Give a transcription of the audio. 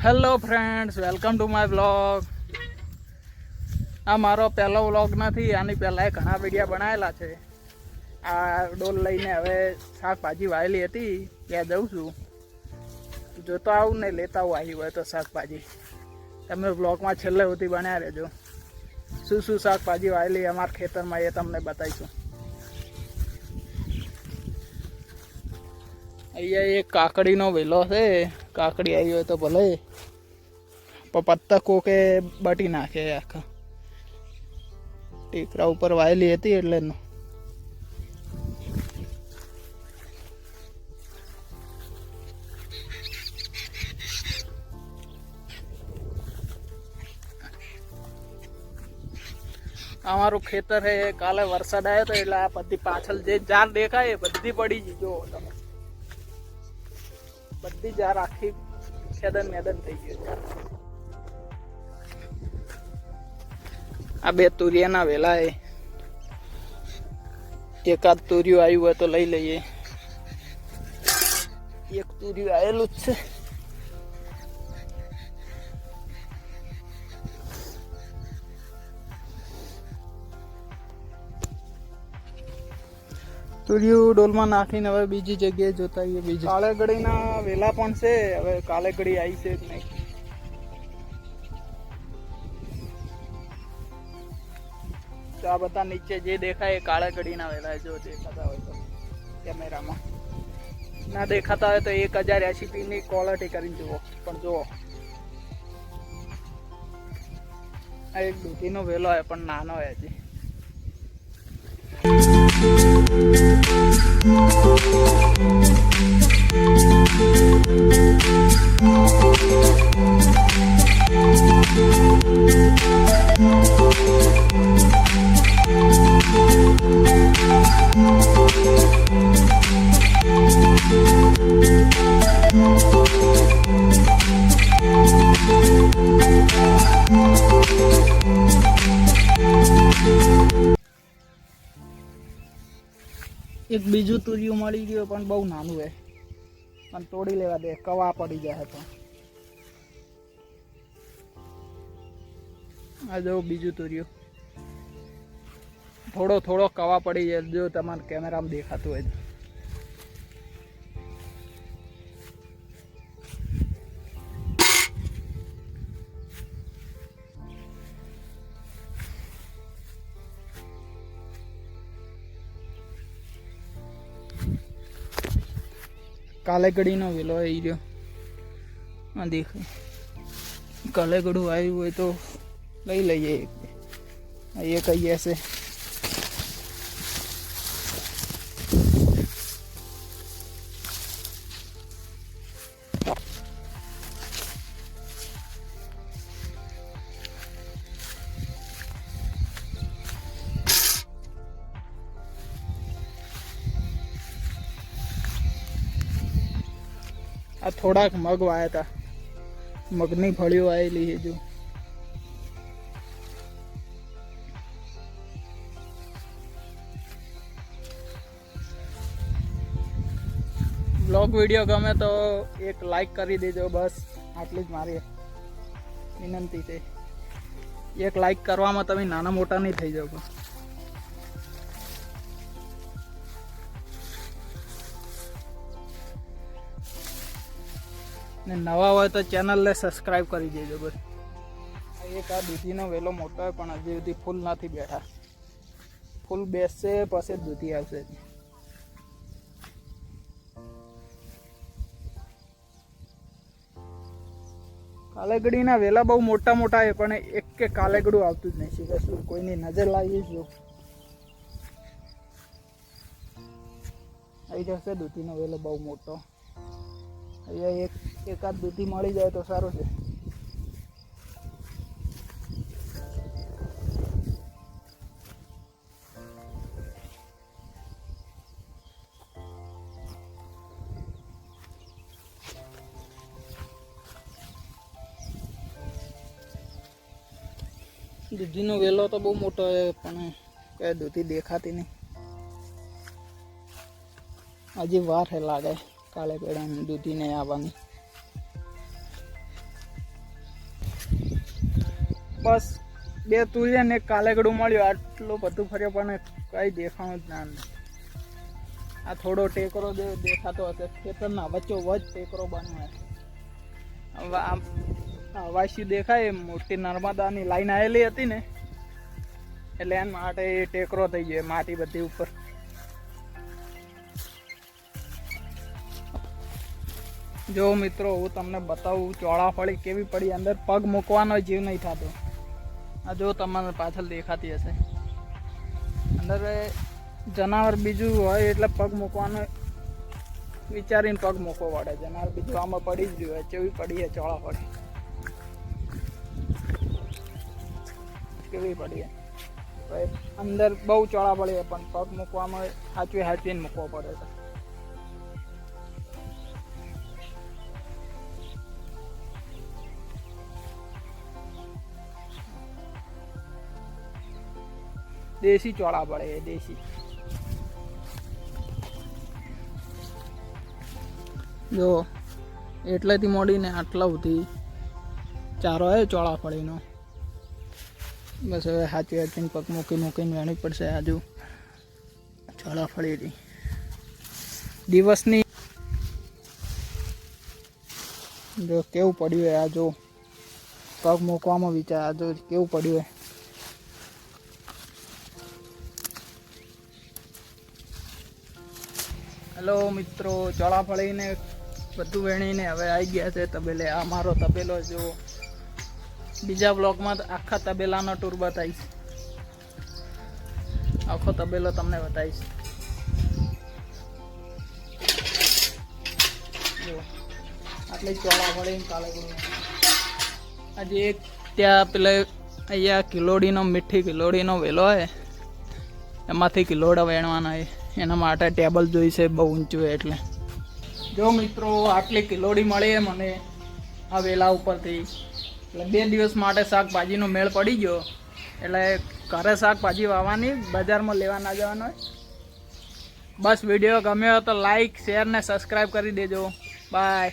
Hello friends, welcome to my blog. આ મારો પહેલો વ્લોગ નથી. આની પહેલાં ઘણા વિડીયો બનાવેલા છે. આ ડોલ લઈને હવે શાકભાજી વાવેલી હતી ત્યાં જઉં છું. જોતો આવું ને લેતા આવું આવી હોય તો શાકભાજી. તમે બ્લોગમાં છેલ્લે સુધી બન્યા રહેજો. શું શું શાકભાજી વાવેલી અમારા ખેતરમાં એ તમને બતાવીશું. અહીંયા એક કાકડીનો વેલો છે. કાકડી આવી હોય તો ભલે, પણ પત્તા કોકે બટી નાખે આખા. ટેકરા ઉપર વાયેલી હતી એટલે અમારું ખેતર છે. કાલે વરસાદ આવ્યો હતો એટલે આ બધી પાછળ જે ઝાડ દેખાય એ બધી પડી ગઈ. જો તમે બધી ઝાડ આખી ખેદન મેદન થઈ ગયું. આ બે તુરિયાના વેલા એકાદ તુરિયું આવ્યું હોય તો લઈ લઈએ. એક તુરિયું આવેલું જ છે. તુરિયું ડોલમાં નાખીને હવે બીજી જગ્યાએ જોતા આવીએ. બીજી કાળેગડીના વેલા પણ છે. હવે કાળેગડી આવી છે જ નહીં. તો આ બધા નીચે જે દેખાય એ કાળેગડીના વેલા. જો દેખાતા હોય તો કેમેરામાં, ના દેખાતા હોય તો 1080p ની ક્વોલિટી કરીને જુઓ. પણ જુઓ, આ એક દૂધીનો વેલો હોય પણ નાનો હોય હજી. એક બીજું તુરિયું મળી ગયું પણ બહુ નાનું હોય. પણ તોડી લેવા દે, કવા પડી જાય તો. આ જો બીજું તુરિયું, થોડો કવા પડી જાય. જો તમારે કેમેરામાં દેખાતું હોય. કાલેગડીનો વેલો આવી રહ્યો. આ દેખાય. કાલેગડું આવ્યું હોય તો લઈ લઈએ. એ કહીએ છે આ થોડાક મગ વાયા હતા. મગની ફળીઓ આવેલી છે. જો બ્લોગ વિડીયો ગમે તો એક લાઈક કરી દેજો. બસ આટલી જ મારી વિનંતી છે. એક લાઈક કરવામાં તમે નાના મોટા નહીં થઈ જાઓ. ને નવા હોય તો ચેનલને સબસ્ક્રાઈબ કરી દેજો. બસ એક આ દૂધીનો વેલો મોટો હોય પણ હજી સુધી ફૂલ નથી બેઠા. ફૂલ બેસશે પછી જ દૂધી આવશે. કાલેગડીના વેલા બહુ મોટા મોટા છે પણ એક કે કાલેગડું આવતું જ નહીં. સિરિયસલી કોઈની નજર લાવી જો આવી જશે. દૂધીનો વેલો બહુ મોટો. અહીંયા એકાદ દૂધી મળી જાય તો સારું છે. દૂધીનો વેલો તો બહુ મોટો છે પણ કઈ દૂધી દેખાતી નહીં. હજી વાર હે લાગે કાળેગડાની દૂધી નહીં આવવાની. બસ 2 તુરિયા ને 1 કાલેગડું મળ્યું. આટલું બધું ફર્યો પણ કંઈ દેખાણું જ ના. આ થોડો ટેકરો દેખાતો હશે. ખેતરના વચ્ચો વચ ટેકરો બનાવે. હવે આમ વાસી દેખાય મોટી નર્મદાની લાઈન આવેલી હતી ને એટલે એના માટે ટેકરો થઈ ગયો. માટી બધી ઉપર. જો મિત્રો હું તમને બતાવું ચોળાફળી કેવી પડી. અંદર પગ મૂકવાનો જીવ નહીં થતો. આ જો તમને પાછળ દેખાતી હશે. અંદર જનાવર બીજું હોય એટલે પગ મૂકવાનો વિચારીને પગ મૂકવો પડે. જનાવર બીજું આમાં પડી જ રહ્યું હોય. કેવી પડી છે ચોળાફળી, કેવી પડી છે. અંદર બહુ ચોળાફળી છે પણ પગ મૂકવામાં હાચવીને મૂકવો પડે છે. દેશી ચોળા પડે. દેશી જો એટલેથી મોડીને આટલા સુધી ચારો આવે ચોળાફળીનો. બસ હવે હાચવીને પગ મૂકીને વેણી પડશે. આજુ ચોળાફળી દિવસની જો કેવું પડ્યું હોય. આ જો પગ મૂકવામાં વિચાર. આ જો કેવું પડ્યું હોય. હેલો મિત્રો, ચોળાફળીને બધું વેણીને હવે આવી ગયા છે તબેલે. આ મારો તબેલો જો. બીજા બ્લોગમાં આખા તબેલાનો ટૂર બતાવીશ. આખો તબેલો તમને બતાવીશ. જો આટલી ચોળાફળી કાલેગુડી. આજે એક ત્યાં પેલા અહીંયા કિલોડીનો મીઠી કિલોડીનો વેલો હોય એમાંથી કિલોડા વેણવાના હોય. એના માટે ટેબલ જોઈશે બહુ ઊંચું હોય એટલે. જો મિત્રો આટલી કિલોડી મળી મને આ વેલા ઉપરથી. એટલે 2 દિવસ માટે શાકભાજીનો મેળ પડી ગયો. એટલે ઘરે શાકભાજી વાવવાની, બજારમાં લેવા ના જવાનું હોય. બસ વિડીયો ગમ્યો તો લાઈક, શેર ને સબસ્ક્રાઈબ કરી દેજો. બાય.